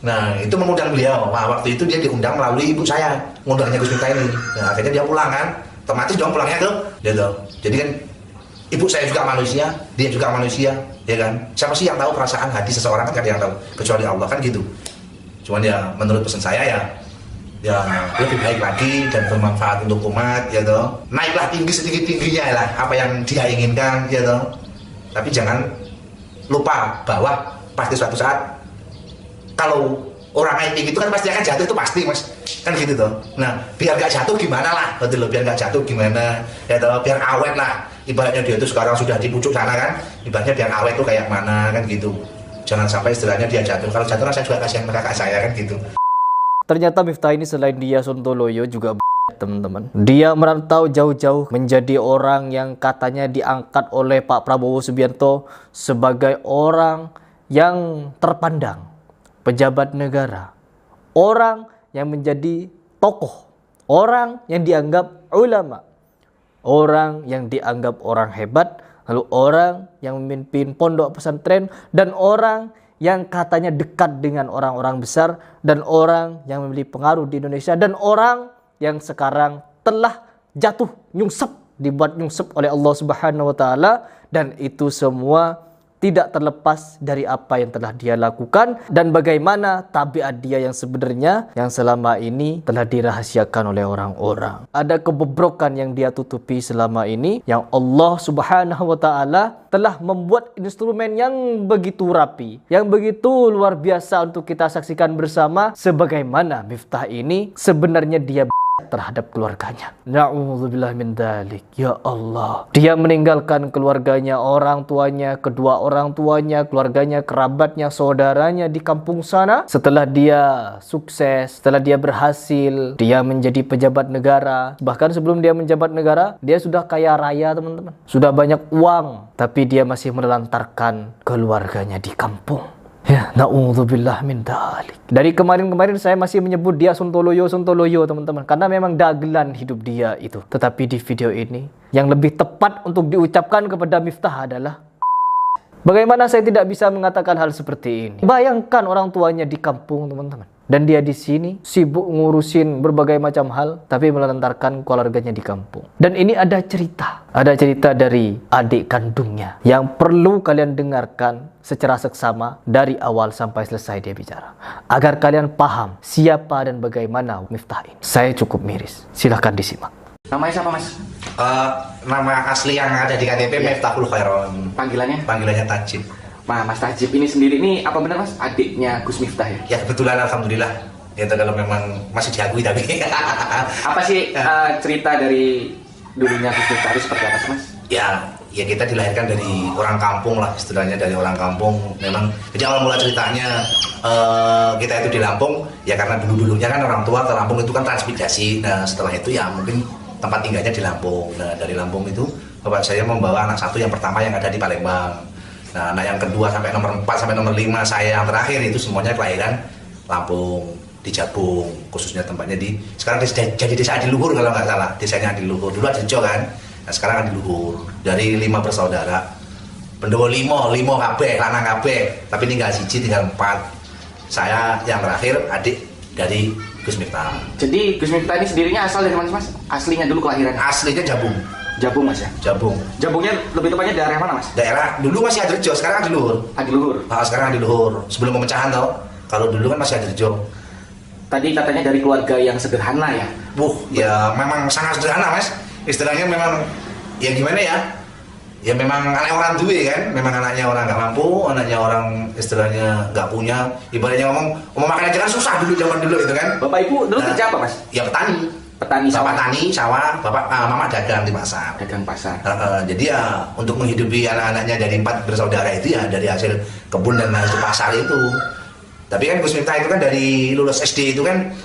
Nah, itu mengundang beliau. Nah, waktu itu dia diundang melalui ibu saya, ngundangnya Gus Miftah ini. Nah, akhirnya dia pulang kan, otomatis dong pulangnya tuh, gitu. Jadi kan ibu saya juga manusia, dia juga manusia, ya kan. Siapa sih yang tahu perasaan hati seseorang, kan gak ada yang tahu, kecuali Allah, kan gitu. Cuman ya menurut pesan saya ya lebih baik lagi dan bermanfaat untuk umat, ya toh. Naiklah tinggi setinggi-tingginya lah apa yang dia inginkan, ya toh. Tapi jangan lupa bahwa pasti suatu saat kalau orang naik tinggi itu kan pasti akan jatuh, itu pasti mas, kan gitu toh. Nah, biar gak jatuh gimana lah, betul loh, biar gak jatuh gimana, ya toh, biar awet lah. Ibaratnya dia itu sekarang sudah di pucuk sana kan, ibaratnya biar awet tuh kayak mana kan gitu. Jangan sampai istilahnya dia jatuh. Kalau jatuh saya juga kasihan kakak saya kan gitu. Ternyata Miftah ini selain dia Sontoloyo juga teman-teman. Dia merantau jauh-jauh menjadi orang yang katanya diangkat oleh Pak Prabowo Subianto sebagai orang yang terpandang, pejabat negara, orang yang menjadi tokoh, orang yang dianggap ulama, orang yang dianggap orang hebat, lalu orang yang memimpin pondok pesantren, dan orang yang katanya dekat dengan orang-orang besar, dan orang yang memiliki pengaruh di Indonesia, dan orang yang sekarang telah jatuh nyungsep, dibuat nyungsep oleh Allah Subhanahu wa taala, dan itu semua tidak terlepas dari apa yang telah dia lakukan dan bagaimana tabiat dia yang sebenarnya yang selama ini telah dirahasiakan oleh orang-orang. Ada kebobrokan yang dia tutupi selama ini yang Allah Subhanahu wa taala telah membuat instrumen yang begitu rapi, yang begitu luar biasa untuk kita saksikan bersama sebagaimana Miftah ini sebenarnya dia terhadap keluarganya. Na'udzubillah min dzalik. Ya Allah. Dia meninggalkan keluarganya, orang tuanya, kedua orang tuanya, keluarganya, kerabatnya, saudaranya di kampung sana. Setelah dia sukses, setelah dia berhasil, dia menjadi pejabat negara. Bahkan sebelum dia menjabat negara, dia sudah kaya raya, teman-teman. Sudah banyak uang, tapi dia masih menelantarkan keluarganya di kampung. Ya, na'udzubillah min dzalik. Dari kemarin-kemarin saya masih menyebut dia Sontoloyo, teman-teman, karena memang dagelan hidup dia itu. Tetapi di video ini, yang lebih tepat untuk diucapkan kepada Miftah adalah bagaimana saya tidak bisa mengatakan hal seperti ini. Bayangkan orang tuanya di kampung, teman-teman. Dan dia di sini sibuk ngurusin berbagai macam hal, tapi melantarkan keluarganya di kampung. Dan ini ada cerita dari adik kandungnya yang perlu kalian dengarkan secara seksama dari awal sampai selesai dia bicara, agar kalian paham siapa dan bagaimana Miftah ini. Saya cukup miris. Silahkan disimak. Namanya siapa mas? Nama asli yang ada di KTP Miftahul Khairon. Panggilannya Tajib. Nah, Mas Tajib ini sendiri ini apa benar mas? Adiknya Gus Miftah ya? Ya kebetulan alhamdulillah. Ya kalau memang masih diakui tapi. Apa sih cerita dari dulunya Gus Miftah itu seperti apa sih mas? Ya kita dilahirkan dari orang kampung lah, istilahnya dari orang kampung. Memang jadi awal mula ceritanya kita itu di Lampung ya karena dulunya kan orang tua ke Lampung itu kan transmigrasi. Nah setelah itu ya mungkin tempat tinggalnya di Lampung. Nah dari Lampung itu bapak saya membawa anak satu yang pertama yang ada di Palembang. Nah, anak yang kedua sampai nomor 4 sampai nomor 5 saya yang terakhir itu semuanya kelahiran Lampung, di Jabung, khususnya tempatnya sekarang jadi desa Adiluhur kalau nggak salah, desanya Adiluhur. Dulu Adirejo kan, nah sekarang Adiluhur. Dari 5 bersaudara, pendowo 5 kabeh, lanang kabeh, tapi tinggal siji, tinggal 4. Saya yang terakhir adik dari Gus Miftah. Jadi Gus Miftah ini sendirinya asal dari mana mas? Aslinya dulu kelahiran? Aslinya Jabung. Jabung mas ya? Jabung. Jabungnya lebih tepatnya daerah mana mas? Daerah dulu masih Adirejo, sekarang Adiluhur. Adiluhur. Sekarang Adiluhur. Sebelum pemecahan tau. Kalau dulu kan masih Adirejo. Tadi katanya dari keluarga yang sederhana ya? Ya memang sangat sederhana mas. Istilahnya memang ya gimana ya? Ya memang anak orang duwe kan. Memang anaknya orang nggak mampu, anaknya orang istilahnya nggak punya. Ibaratnya ngomong makan aja kan susah dulu zaman dulu itu kan. Bapak ibu dulu kerja apa mas? Ya petani. Sawah, bapak mama dagang di pasar. Dagang pasar. Jadi ya untuk menghidupi anak-anaknya dari 4 bersaudara itu ya dari hasil kebun dan hasil pasar itu. Tapi kan Gus Miftah itu kan dari lulus SD itu kan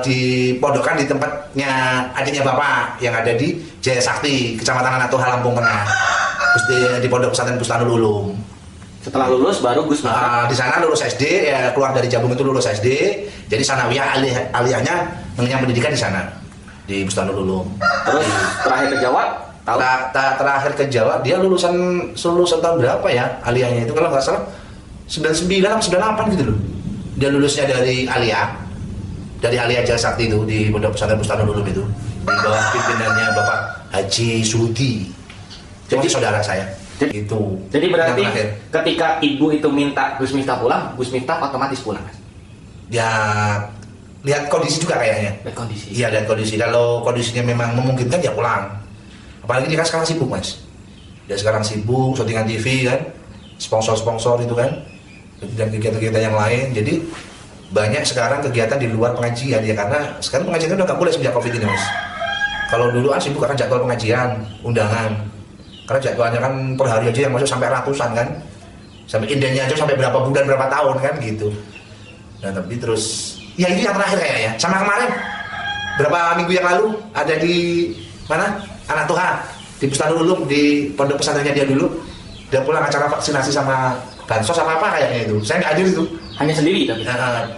dipondokkan di tempatnya adiknya bapak yang ada di Jaya Sakti, Kecamatan Anatoha, Lampung Tengah. Terus di pondok pesantren Bustanul Ulum. Setelah lulus baru Gus Miftah di sana lulus SD, ya keluar dari Jabung itu lulus SD. Jadi sanawiyah aliyahnya mengenyam pendidikan di sana. Di Bustanul Ulum. Terus terakhir ke Jawa? Terakhir ke Jawa dia lulusan tahun berapa ya aliyahnya itu kalau nggak salah 99 atau 98 gitu loh. dia lulusnya dari Alia Jaya Sakti itu di Pondok Pesantren Bustanul Ulum itu, di bawah pimpinannya Bapak Haji Sudi. Jadi saudara saya. Itu. Jadi berarti yang terakhir. ketika ibu itu minta Gus Miftah pulang, Gus Miftah otomatis pulang, Mas? Ya lihat kondisi juga kayaknya. Lihat kondisi. Iya, lihat kondisi. Kalau kondisinya memang memungkinkan ya pulang. Apalagi dia kan sekarang sibuk, Mas. Dia sekarang sibuk syutingan TV kan, sponsor itu kan, dan kegiatan-kegiatan yang lain. Jadi banyak sekarang kegiatan di luar pengajian ya, karena sekarang pengajian udah nggak boleh sejak COVID ini, Mas. Kalau dulu kan sibuk karena jadwal pengajian, undangan. Karena jadwalnya kan per hari aja yang masuk sampai ratusan kan, sampai indahnya aja sampai berapa bulan berapa tahun kan gitu. Nah tapi terus ya itu yang terakhir kayaknya. Sama kemarin berapa minggu yang lalu ada di mana Anak Tuhan di Bustanul Ulum, di pondok pesantrennya dia dulu. Dia pulang acara vaksinasi sama bansos sama apa kayaknya itu. Saya nggak hadir itu. Hanya sendiri tapi.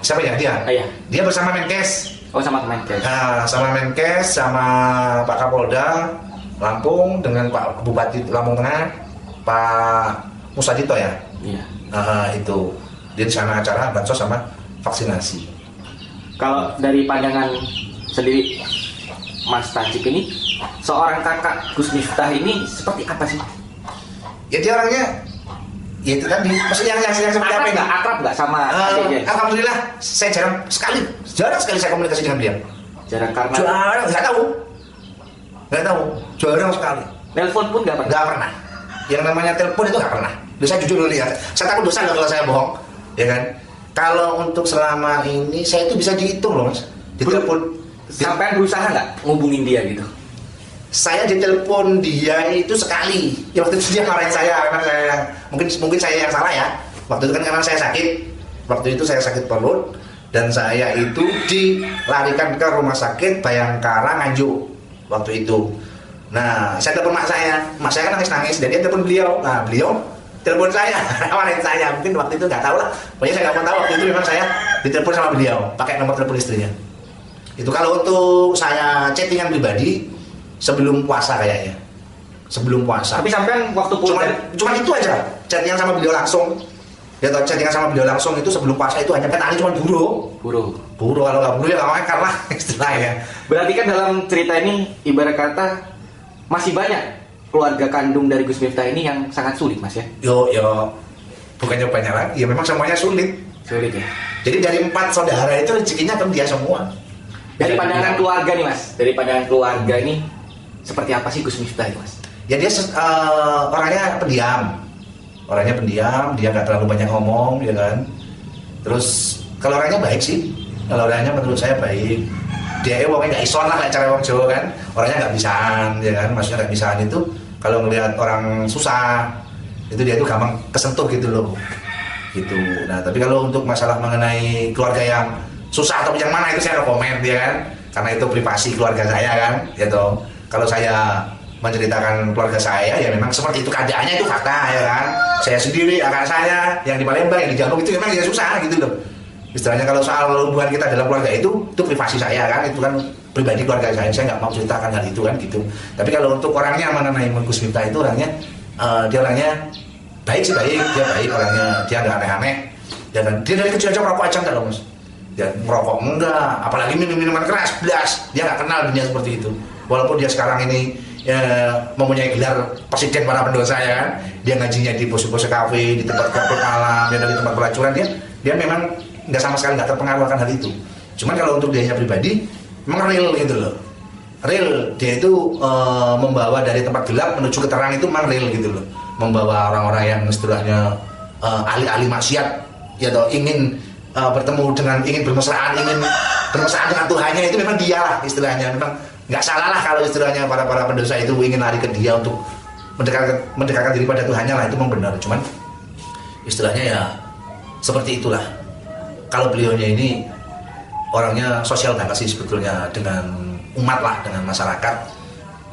Siapa ya dia? Iya. Dia bersama Menkes. Oh sama Kemenkes. Sama Menkes, sama Pak Kapolda Lampung dengan Pak Bupati Lampung Tengah, Pak Musajito ya. Iya. Itu dia di sana acara bansos sama vaksinasi. Kalau dari pandangan sendiri Mas Tajib ini, seorang kakak Gus Miftah ini seperti apa sih? Ya dia orangnya, ya itu tadi. Maksudnya yang seperti apa enggak? Akrab nggak sama adiknya? Alhamdulillah, saya jarang sekali saya komunikasi dengan dia. Jarang karena. Jarang, nggak tahu, jarang sekali. Nelpon pun nggak pernah. Nggak pernah. Yang namanya telepon itu nggak pernah. Saya jujur dulu ya, saya takut dosa kalau saya bohong, ya kan? Kalau untuk selama ini saya itu bisa dihitung loh, Mas. Ditelepon. Sampai berusaha nggak ngubungin dia gitu? Saya ditelepon dia itu sekali. Ya waktu itu dia marahin saya karena saya mungkin saya yang salah ya. Waktu itu kan karena saya sakit. Waktu itu saya sakit perut dan saya itu dilarikan ke rumah sakit Bayangkara Nganjuk waktu itu. Nah, saya telepon mak saya kan nangis-nangis dan dia telepon beliau. Nah, beliau telepon saya, marahin saya. Mungkin waktu itu nggak tahu lah. Pokoknya saya nggak mau tahu waktu itu memang saya ditelepon sama beliau pakai nomor telepon istrinya. Itu kalau untuk saya chattingan pribadi sebelum puasa kayaknya. Sebelum puasa. Tapi sampai waktu pulang cuma itu aja. Chattingan sama beliau langsung. Ya tau chattingan sama beliau langsung itu sebelum puasa itu hanya petani cuma buru kalau nggak buru ya nggak makan lah istilahnya. Berarti kan dalam cerita ini ibarat kata masih banyak keluarga kandung dari Gus Miftah ini yang sangat sulit, Mas ya? Yo bukannya banyak lagi, ya memang semuanya sulit ya. Jadi dari 4 saudara itu rezekinya kan dia semua. Dari pandangan keluarga nih, Mas, dari pandangan keluarga ini seperti apa sih Gus Miftah itu, Mas? Ya dia orangnya pendiam, dia nggak terlalu banyak ngomong, ya kan. Terus kalau orangnya baik sih, kalau orangnya menurut saya baik. Dia orangnya nggak ison lah kayak cara orang Jawa kan, orangnya nggak bisaan, ya kan. Maksudnya nggak bisaan itu kalau ngelihat orang susah itu dia itu gampang kesentuh gitu loh, gitu. Nah tapi kalau untuk masalah mengenai keluarga yang susah atau yang mana itu saya no komen, ya kan, karena itu privasi keluarga saya kan, gitu. Kalau saya menceritakan keluarga saya ya memang seperti itu keadaannya, itu fakta, ya kan. Saya sendiri, kakak saya yang di Palembang, yang di Jambi itu memang ya susah gitu loh. Istilahnya kalau soal hubungan kita dalam keluarga itu privasi saya kan, itu kan pribadi keluarga saya nggak mau ceritakan hal itu kan gitu. Tapi kalau untuk orangnya mengenai Gus Miftah itu orangnya dia orangnya baik sih, dia baik orangnya, dia nggak aneh-aneh, dia dari kecil aja merokok aja enggak loh, Mas. Dia merokok enggak, apalagi minuman keras, dia nggak kenal dunia seperti itu. Walaupun dia sekarang ini mempunyai gelar presiden para pendosa, ya kan, dia ngajinya di pos-pos kafe, di tempat klub malam, dan di tempat pelacuran, dia memang nggak sama sekali nggak terpengaruh akan hal itu. Cuman kalau untuk dia pribadi memang real gitu loh, real dia itu membawa dari tempat gelap menuju ke terang, itu memang real gitu loh, membawa orang-orang yang istilahnya ahli-ahli maksiat ya toh, ingin ingin bermesraan dengan Tuhannya, itu memang dia lah istilahnya. Memang nggak salah lah kalau istilahnya para pendosa itu ingin lari ke dia untuk mendekatkan diri pada Tuhannya lah, itu memang benar. Cuman istilahnya ya seperti itulah. Kalau beliaunya ini orangnya sosial banget sih sebetulnya dengan umat lah, dengan masyarakat.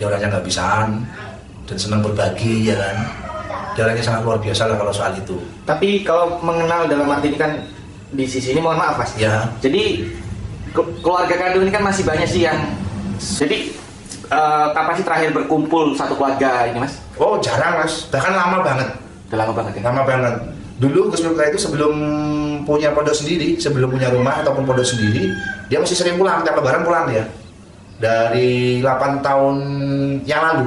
Dia orangnya nggak bisaan dan senang berbagi, ya kan. Dia orangnya sangat luar biasa lah kalau soal itu. Tapi kalau mengenal dalam arti ini kan di sisi ini mohon maaf, Mas. Ya. Jadi keluarga kandung ini kan masih banyak sih yang. Jadi kapan sih terakhir berkumpul satu keluarga ini, Mas? Oh jarang, Mas. Bahkan lama banget. Udah lama banget ya? Lama banget. Dulu Gus Miftah itu sebelum punya pondok sendiri, sebelum punya rumah ataupun pondok sendiri, dia masih sering pulang, tiap lebaran pulang dia. Dari 8 tahun yang lalu.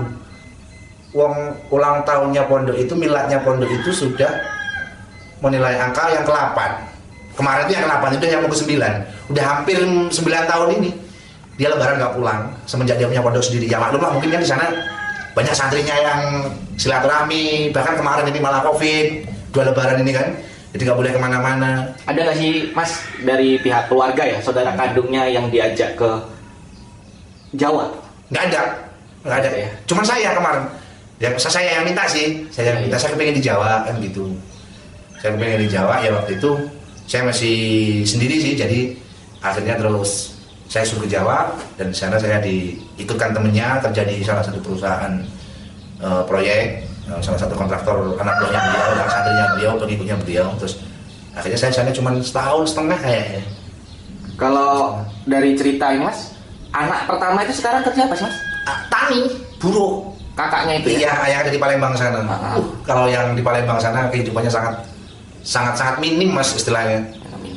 Ulang tahunnya pondok itu, miladnya pondok itu sudah menilai angka yang ke-8. Kemarin itu yang ke-8, itu yang mau ke-9. Udah hampir 9 tahun ini dia lebaran nggak pulang semenjak dia punya pondok sendiri. Ya maklum lah, mungkin kan di sana banyak santrinya yang silaturahmi, bahkan kemarin ini malah Covid, 2 lebaran ini kan, jadi nggak boleh kemana-mana. Ada nggak sih Mas dari pihak keluarga ya, saudara kandungnya yang diajak ke Jawa? Nggak ada ya. Cuman saya kemarin, ya saya yang minta sih, saya minta, saya kepengen di Jawa kan gitu. Saya kepengen di Jawa, ya waktu itu saya masih sendiri sih, jadi akhirnya terus saya suruh ke Jawa, dan di sana saya diikutkan temennya kerja di salah satu perusahaan proyek, salah satu kontraktor, anak buahnya beliau, anak santrinya beliau, pengikutnya beliau. Terus akhirnya saya sana cuma setahun setengah kayaknya. Kalau dari cerita ini Mas, anak pertama itu sekarang kerja apa sih Mas? Tani, buruh. Kakaknya itu Iya, ya? yang ada di Palembang sana. Kalau yang di Palembang sana kehidupannya sangat minim Mas istilahnya.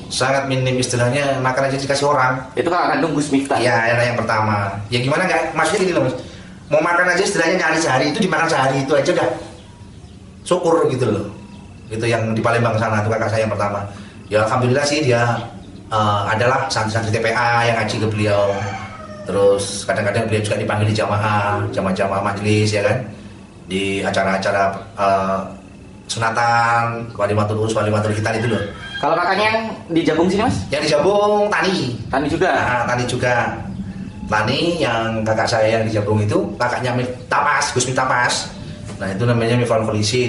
Sangat minim istilahnya, makan aja dikasih orang. Itu kakak kandung Gus Miftah? Iya, yang pertama. Ya gimana nggak? Maksudnya gini loh Mas. Mau makan aja istilahnya nyari sehari, itu dimakan sehari itu aja udah syukur gitu loh. Itu yang di Palembang sana, itu kakak saya yang pertama. Ya alhamdulillah sih dia adalah santri-santri TPA yang ngaji ke beliau. Terus kadang-kadang beliau juga dipanggil di jamaah majelis ya kan, di acara-acara sunatan, walimatul urus, walimatul khitan itu loh. Kalau kakaknya yang di Jabung sini Mas? Yang di Jabung tani. Tani juga? Nah, tani juga. Tani yang kakak saya yang di Jabung itu kakaknya Gus Miftah Pas. Nah itu namanya Mifal Kholisi.